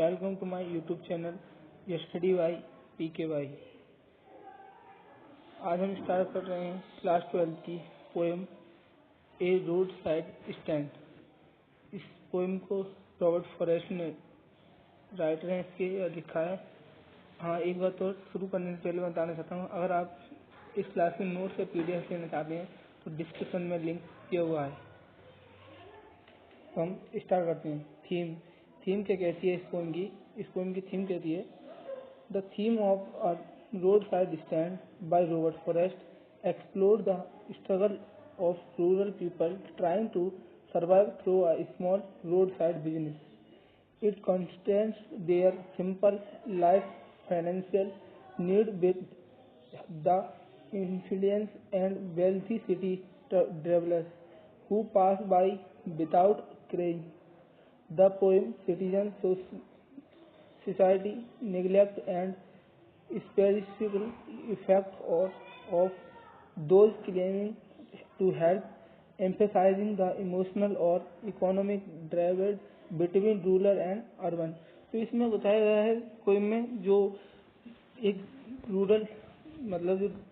Welcome to my YouTube channel study by PK. आज हम start कर रहे हैं क्लास 12 की poem a road side stand. इस पोएम को रॉबर्ट फॉरेस्ट ने राइटर हैं इसके लिखा है। हाँ, एक बात और शुरू करने से पहले बताना चाहता हूँ, अगर आप इस क्लास के नोट्स या पीडीएफ लेना चाहते हैं तो डिस्क्रिप्शन में लिंक किया हुआ है। तो हम स्टार्ट करते हैं। थीम क्या कहती है इस पोएम की थीम कहती है the theme of a road side stand by Robert Frost explore the struggle of rural people trying to survive through a small road side business. It constrains their simple life financial need with the influence and wealthy city travelers who pass by without crying. The poem citizen society neglect and spiritual effect of those claiming to help, emphasizing the emotional or economic divide between rural and urban. तो इसमें बताया गया है poem में जो एक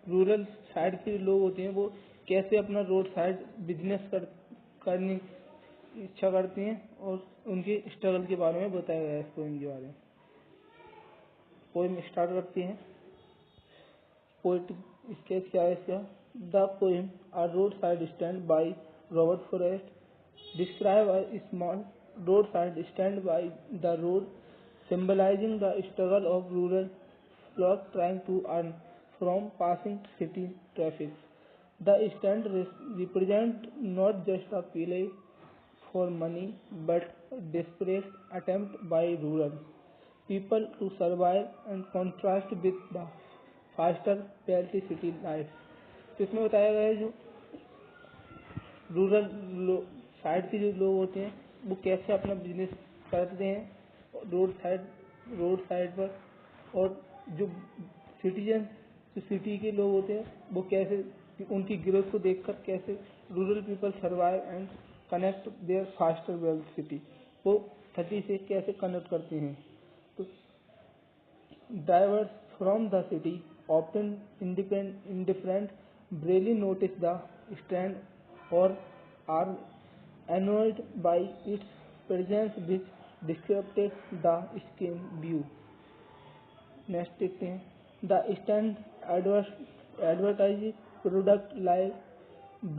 rural side के लोग होते हैं वो कैसे अपना रोड साइड बिजनेस करने की इच्छा करते हैं और उनके स्ट्रगल के बारे में बताया गया है इस पोएम के बारे में. पोएम स्टार्ट करते हैं. पोएटिक स्केच क्या है इसका? The poem a road side stand by Robert forest describe a small roadside stand by the road, symbolizing the struggle of rural flock trying to earn from passing city traffic. The stand represent not just a plea for money, but desperate attempt by rural people to survive and contrast with the faster wealthy city life. तो इसमें बताया गया है जो rural side के जो लोग होते हैं वो कैसे अपना बिजनेस करते हैं रोड साइड पर, और जो सिटी के लोग होते हैं वो कैसे उनकी ग्रोथ को देखकर कैसे rural people survive and connect their faster wealth city, वो सिटी से कैसे कनेक्ट करते हैं. तो drivers from the city often indifferent barely notice the stand और are annoyed by its presence which disrupted the scheme view. Next देखते हैं. The stand advertises product like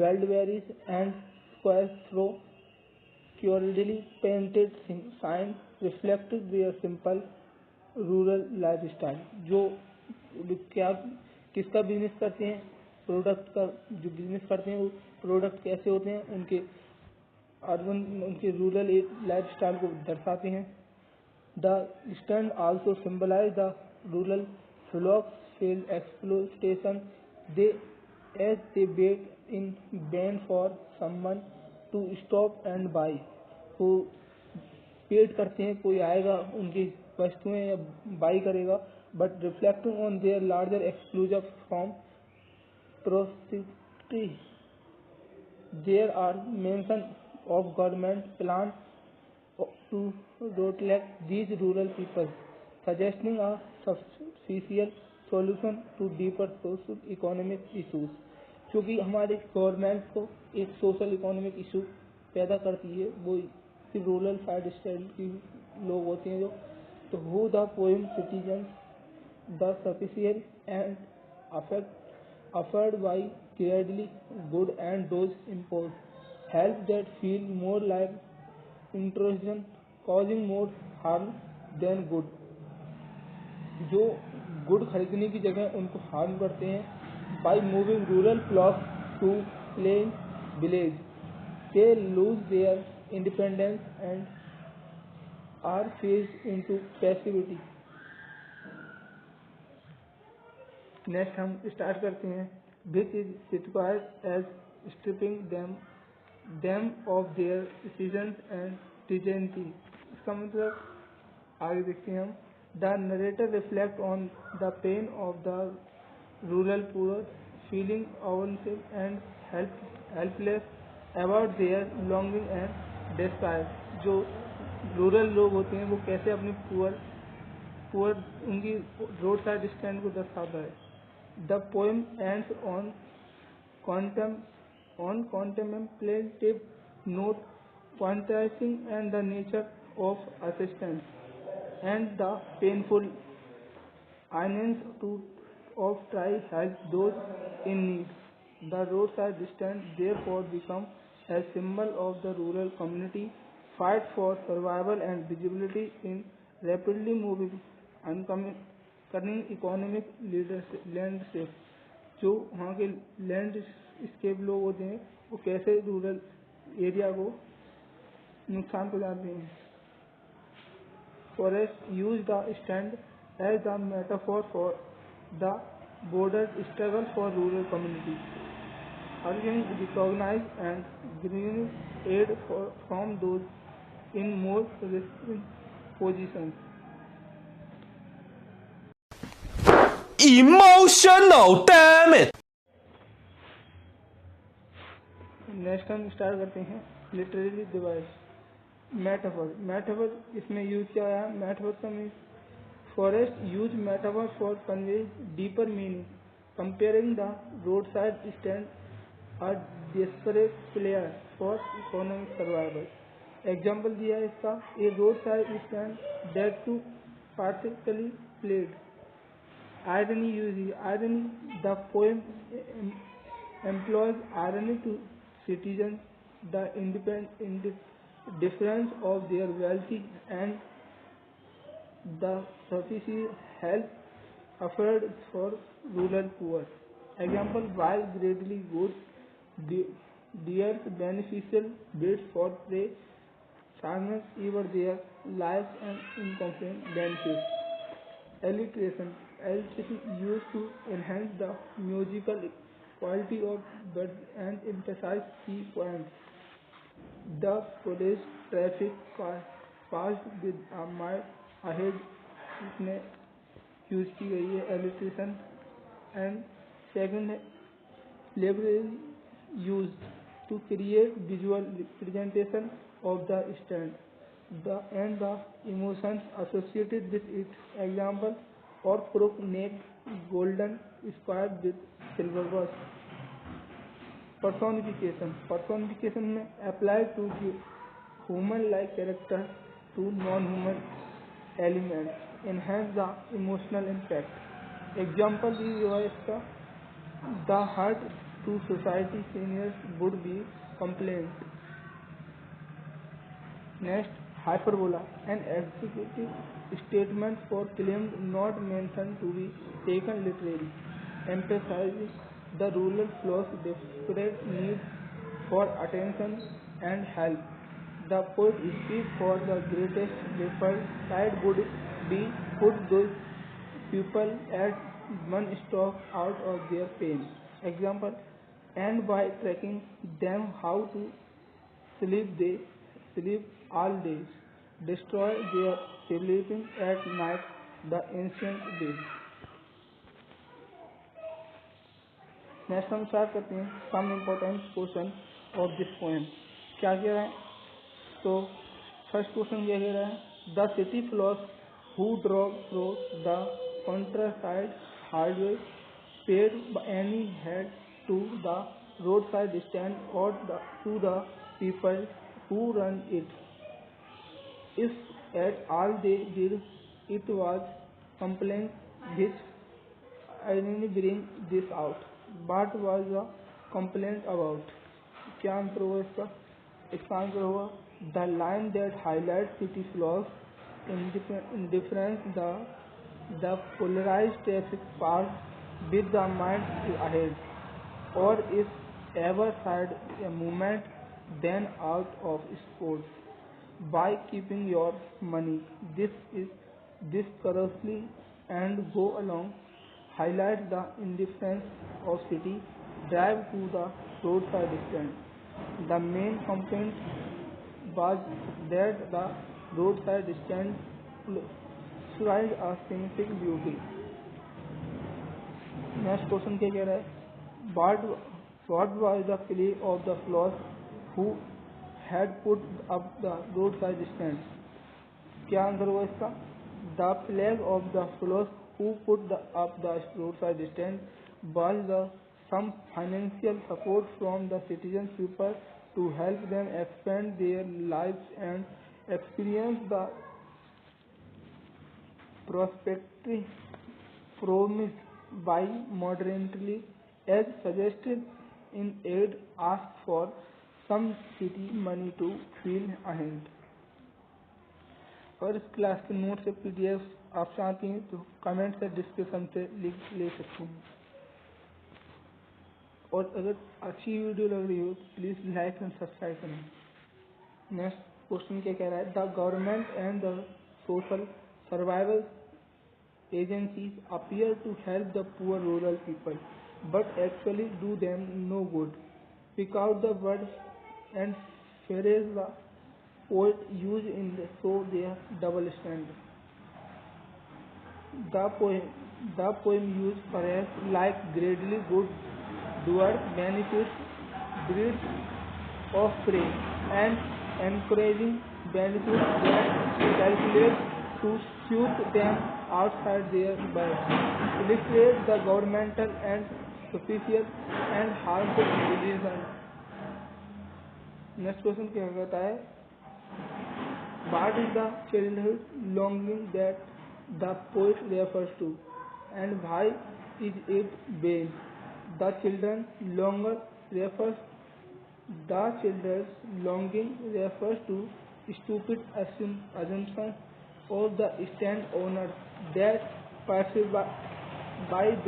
Bellberries and squares through curiously painted sign reflected their simple rural lifestyle. जो क्या किसका business करते हैं? Product का जो बिजनेस करते हैं वो प्रोडक्ट कैसे होते हैं उनके उनके रूरल लाइफस्टाइल को दर्शाते हैं. The stand also symbolize the rural flock field exploitation they as they wait in vain for someone to stop and buy. वो वेट करते हैं कोई आएगा उनकी वस्तुएं या बाई करेगा, but reflecting on their larger exclusion from prosperity. There are mention of government plan to protect these rural people, suggesting a substantial solution to deeper social economic issues. क्योंकि हमारे गवर्नमेंट को एक सोशल इकोनॉमिक इशू पैदा करती है, वो सिर्फ rural side style की लोग होते हैं जो. तो who the poem citizen the sufficient and afford by greatly good and those impose help that feel more like intrusion causing more harm than good. जो गुड खरीदने की जगह उनको हार्म करते हैं. by moving rural flocks to plain village they lose their independence and are phased into passivity. Next हम start करते हैं. which is required as stripping them of their decisions and dignity. इसका मतलब आगे देखते हैं हम. The narrator reflect on the pain of the rural poor, feeling oneself and helpless about their longing and despair. जो rural लोग होते हैं वो कैसे अपनी पुअर उनकी रोड साइड स्टैंड को दर्शाता है। The poem ends on contemplative note contrasting and the nature of assistance and the painful innes of try help those in need. The roadside stand therefore become a symbol of the rural community fight for survival and visibility in rapidly moving uncoming economic landscape. जो वहाँ के landscape लोग होते हैं वो कैसे rural area को नुकसान पहुँचाते हैं। Frost use the stand as the metaphor for the border struggle for rural community, urging recognize and giving aid from those in more risking positions. Emotional, damn it! Next हम start करते हैं literary device. Metaphor इसमें use किया गया है। Metaphor का mean Frost use metaphor for convey deeper meaning comparing the road side stand a desperate player for economic survival. Example दिया है इसका, ए road side stand date to particularly played. Irony uses irony. The poem employs irony to citizens, the indifference of their wealthy and the sufficient help offered for rural poor. Example: while greatly good, deer's beneficial bids for prey, farmers even their lives and incomplete benefits. Alliteration used to enhance the musical quality of words and emphasize key points. The police traffic passed with a mile ahead इसमें use की गई है alliteration। And second है library used to create visual representation of the stand and the emotions associated with it. Example: or crook neck golden square with silver bus. Personification में apply to give human like character to non-human elements, enhance the emotional impact. Example is इसका, the hurt to society seniors would be complaint. Next, hyperbola, an executive statement for claims not mentioned to be taken literally, emphasizing the rural flow's desperate need for attention and help. The poet speaks for the greatest effort that would be put those people at one stop out of their pain. Example: and by tracking them how to sleep, they sleep all day, destroy their sleeping at night, the ancient days. Next हम start करते हैं some important question of this poem. क्या कह रहा है? तो first question ये कह रहा है, the city floss who drop through the countryside highway paid any head to the roadside stand or to the people who run it. If at all they did, it was complaint which irony bring this out. What was the complaint about? क्या answer होगा इसका? इसका answer होगा the line that highlights city flaws, indifference, the polarized traffic path with the mind ahead, or if ever side a movement then out of sports. By keeping your money, this correctly and go along highlights the indifference of city drive to the roadside stand. The main complaint was that the roadside stand provides a scenic beauty. Next question क्या कह रहा है? What was the plea of the floors who had put up the roadside stand? क्या answer होगा इसका? The flag of the philosopher who put up the roadside stand was the some financial support from the citizen people to help them expand their lives and experience the prosperity promised by modernity, as suggested in aid asked for some city money to fill a hand. और इस class के note से PDF आप चाहती हैं तो comment से description से लिंक ले सकती हैं। और अगर अच्छी वीडियो लग रही हो तो प्लीज़ लाइक एंड सब्सक्राइब करें। नेक्स्ट क्वेश्चन क्या कह रहा है? The government and the social survival agencies appear to help the poor rural people but actually do them no good. Pick out the words and phrase the poet used in the show their double stand. The poem used phrases like greatly good doer benefits breeds of prey and encouraging benefits that calculate to suit them outside their birth. Illustrate the governmental and superficial and harmful religion. Next question क्या कहता है? What is the childhood longing that the poet refers to, and why is it vain? The children's longing refers to stupid assumptions of the stand owners that passersby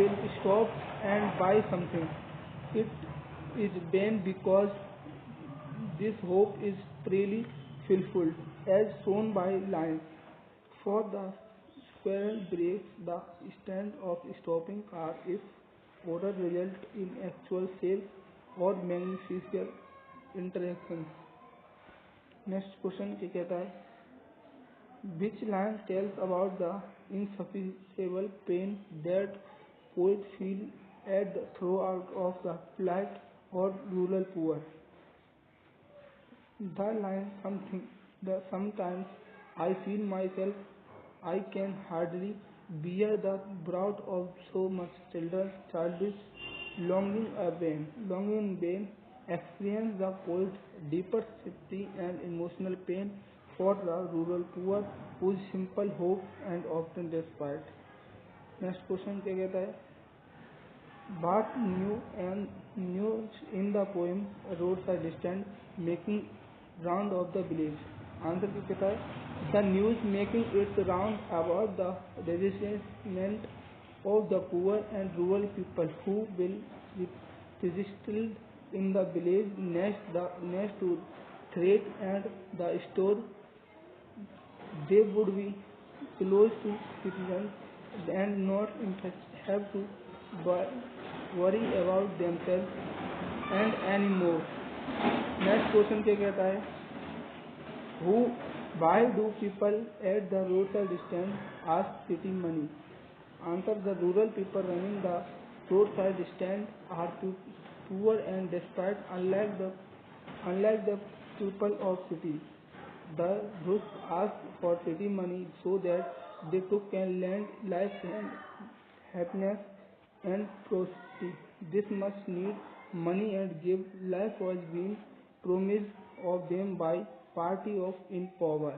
will stop and buy something. It is vain because this hope is freely fulfilled, as shown by lines. For the squirrel breaks the stand of stopping car if order result in actual sales or magnificent interactions. Next question क्या कहता है? Which line tells about the insufferable pain that poet feel at the throughout of the plight or rural poor? The line sometimes I feel myself I can hardly bear the brunt of so much childish longing in vain experience the poet's deeper sympathy and emotional pain for the rural poor whose simple hope and often despite. Next question क्या कहता है? What news in the poem Roadside Stand making round of the village? Answer क्या कहता है? The news making its round about the resentment of the poor and rural people who will registered in the village next to threat and the store. They would be close to citizens and not have to worry about themselves and anymore. Next question क्या कहता है? Why do people at the roadside stand ask city money? Answer: the rural people running the roadside stand are poor and desperate, unlike the people of city. The those ask for city money so that they too can lend life and happiness and prosperity. This must need money and give life was being promised of them by party of in power.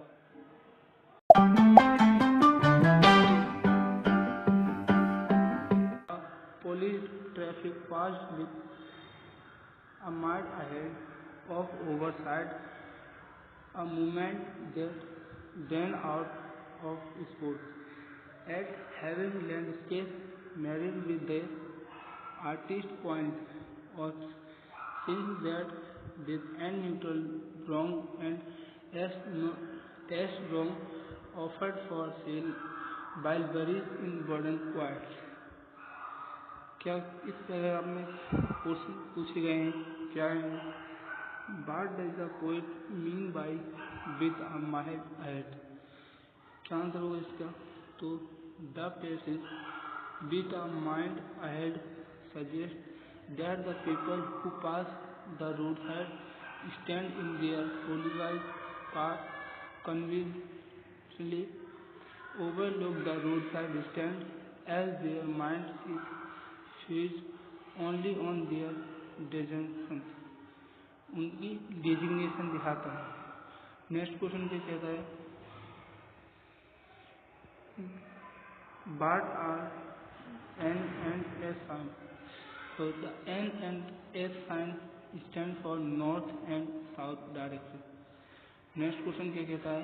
Police traffic passed with a mile ahead of oversight, a movement that ran out of sports. At having landscape married with the artist point, or since that with an neutral wrong and as wrong offered for sale while buried in burden quiet. क्या इस paragraph में पूछे गए हैं क्या है? What does the poet mean by with a mile ahead? क्या answer होगा इसका? तो the passage with a mile ahead suggests that the people who pass the roadside stand in their qualified car conveniently simply overlook the roadside stand as their mind is fixed only on their designation. उनकी designation दिखाता है। Next question क्या कहता है, what are N and S sign? So the N and S sign stand for north and south direction. Next question क्या कहता है,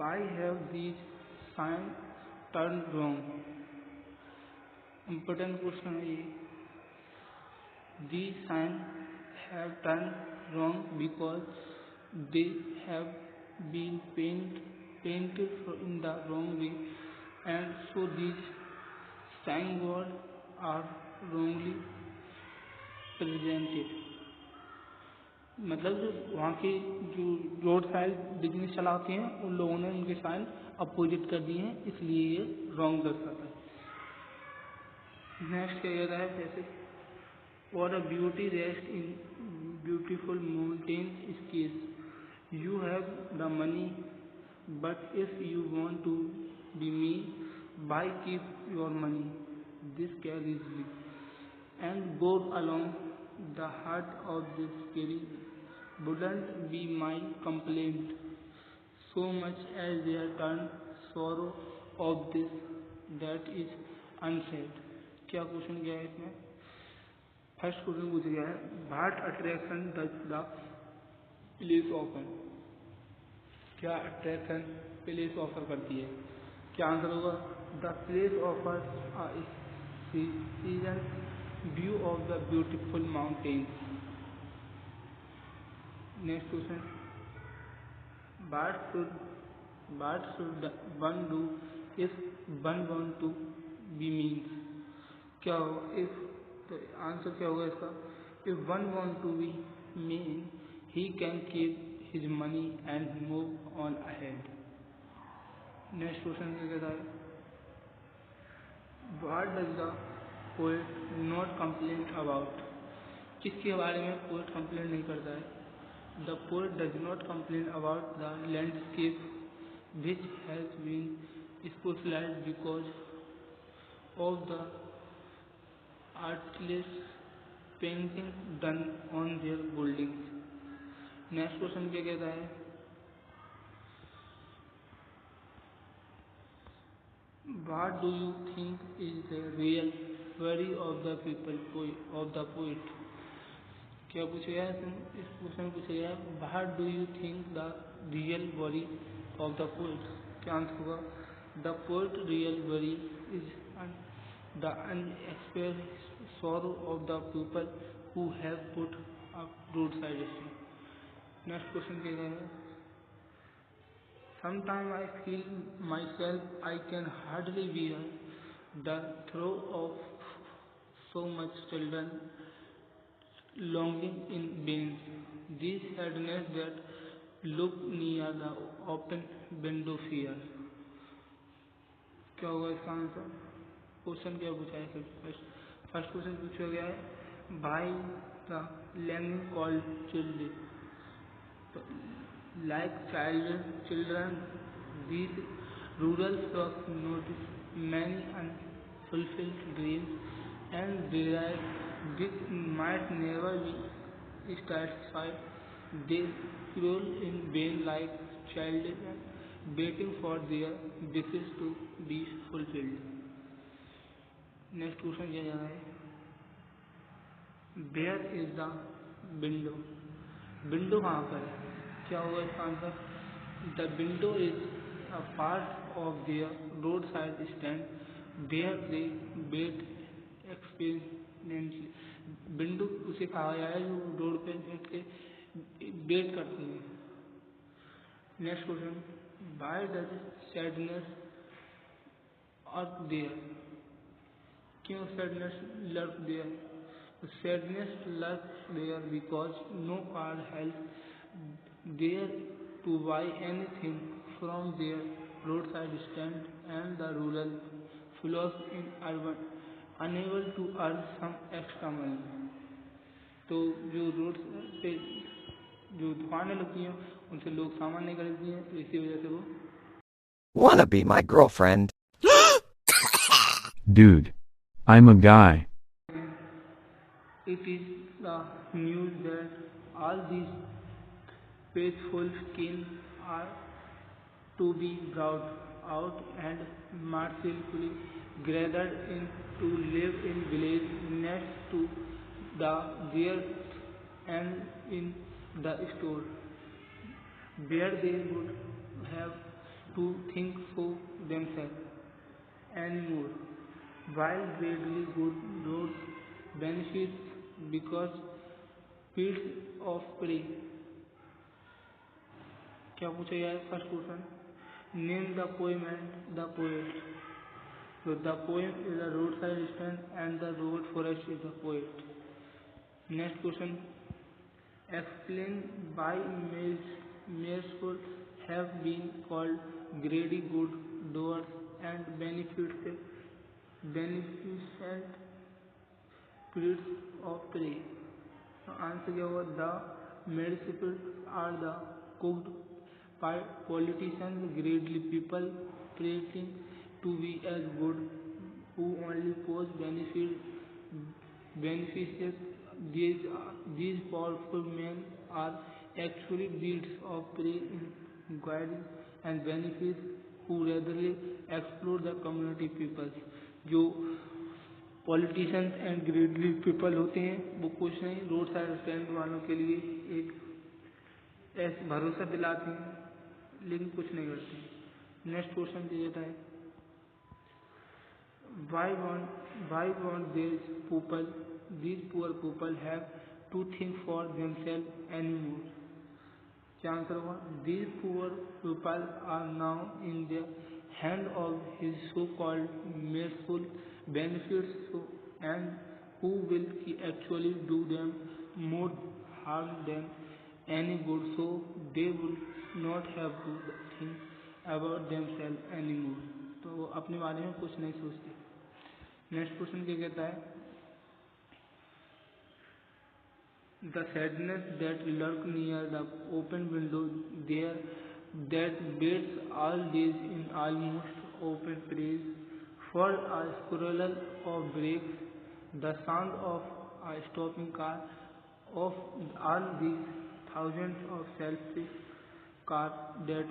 why have these signs turned wrong? Important question है ये। These signs have turned wrong because they have been painted in the wrong way, and so these signboards are wrongly presented. मतलब जो वहाँ के जो रोड साइड बिजनेस चलाते हैं उन लोगों ने उनके साइन अपोजिट कर दिए हैं, इसलिए ये रॉन्ग दर्शाता है। नेक्स्ट क्या कहता है, जैसे For a beauty rest in beautiful mountain caves. You have the money, but if you want to be me, buy keep your money. This carries easily and go along the heart of this carry. Wouldn't be my complaint so much as their turn sorrow of this that is unsaid. क्या question क्या है इसमें? First question पूछा गया है, what attraction does the place offer? क्या attraction place offer करती है? क्या आंसर होगा, the place offer season view of the beautiful mountains. Next question, what should one do if one want to be means? क्या होगा if, तो answer क्या होगा इसका, if one want to be mean he can keep his money and move on ahead. Next question क्या कहता है, what does the poet not complain about? किसके बारे में पोएट कंप्लेन नहीं करता है? The poet does not complain about the landscape which has been specialized because of the artless painting done on their buildings. Next question क्या कहता है, what do you think is the real worry of the people of the poet? क्या पूछा गया है इस question में, पूछा गया है what do you think the real worry of the poet? क्या आंसर होगा, the poet real worry is the unexpressed sorrow of the people who have put up roadside stand. Next question क्या है, sometimes I feel myself I can hardly bear the throe of so much children longing in vain. This sadness that look near the open window fear. क्या होगा इसका answer? Question क्या पूछा है, first question पूछा गया है, by the longing called children, like children these rural folks notice many unfulfilled dreams and desire which might never be satisfied. They crawl in vain like children waiting for their wishes to be fulfilled. Next question किया जा रहा है, where is the window? Window कहाँ पर है? क्या होगा इसका answer, the window is a part of their road side stand where they wait expectantly. Window उसे कहा गया है जो रोड पे बैठ के वेट करती है। Next question, why does sadness lurk there? क्यों sadness lurk there? Sadness lurk there because no car help there to buy anything from their road side stand and the rural folks in urban unable to earn some extra money. तो जो road पे जो दुकानें लगती हैं उनसे लोग सामान नहीं खरीदते हैं, तो इसी वजह से वो Wanna be my girlfriend? Dude, I'm a guy. It is the news that all these faithful kin are to be brought out and mercifully gathered in to live in village next to their and in the store, where they would have to think for themselves anymore, while greatly good roads benefits because fields of prey. क्या पूछा गया है first question? Name the poem and the poet. So the poem is a roadside stand and the road forest is the poet. Next question. Explain why merciful have been called greedy good doers and beneficent spirits of prey. So answer क्या होगा? The merciful are the cooked politicians, greedy people pretending to be as good, who only pose beneficiaries. These powerful men are actually beasts of prey in guiding and benefits who readily exploit the community peoples. जो politicians and ग्रेडली people होते हैं वो कुछ नहीं road side stand वालों के लिए एक ऐसे भरोसा दिलाते हैं लेकिन कुछ नहीं करते. नेक्स्ट क्वेश्चन ये है why won't these poor people have to think for themselves anymore? क्या आंसर होगा? These poor people are now in the hand of his so-called merciful benefits and who will actually do them more harm than any good, so they will not have to think about themselves anymore. तो वो अपने बारे में कुछ नहीं सोचते. Next question क्या कहता है? The sadness that lurk near the open window there that waits all days in almost open praise for a squirrel of brakes, the sound of a stopping car, of all these thousands of selfish cars that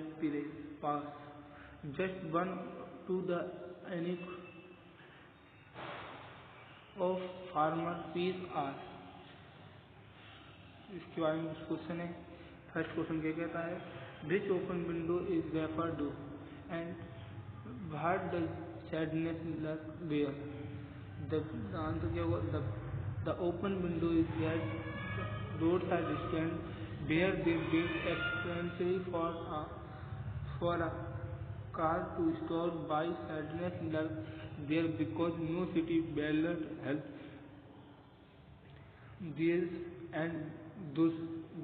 pass, just one to the unique of farmer peace are. इसके बारे में question है. First question क्या कहता है? Which open window is referred to and what does sadness lurk there? The answer क्या होगा? The open window is that roadside stand where they wait expectantly for a car to stop by. Sadness lurk there because no city ballot helps these and thus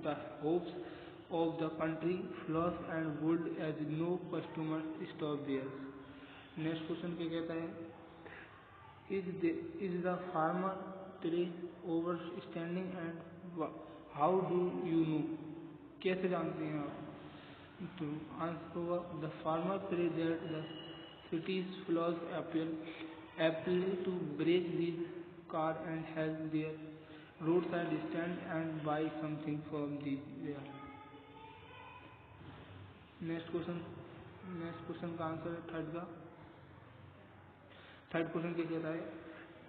the hopes of the country floss and would as no customers stop there. Next question क्या कहता है? Is the farmer tree overstanding and how do you know? कैसे जानते हैं आप? तो answer होगा the farmer pray that the city's flaws appear to break these car and help their roadside stand and buy something from there. Next question का answer है third question क्या कहता है?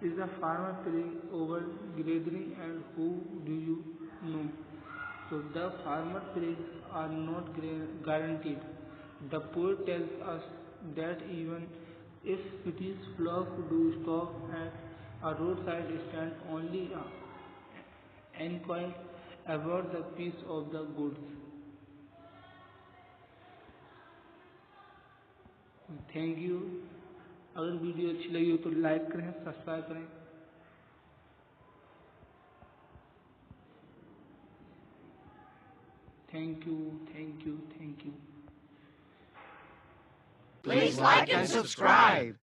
Is the farmer praying over gathering and who do you know? So the farmer praise are not guaranteed. The poet tells us that even if cities flock do stop at a roadside stand only inquire about the peace of the goods. Thank you. अगर video अच्छी लगी हो तो like करें, subscribe करें. Thank you. Please like and subscribe.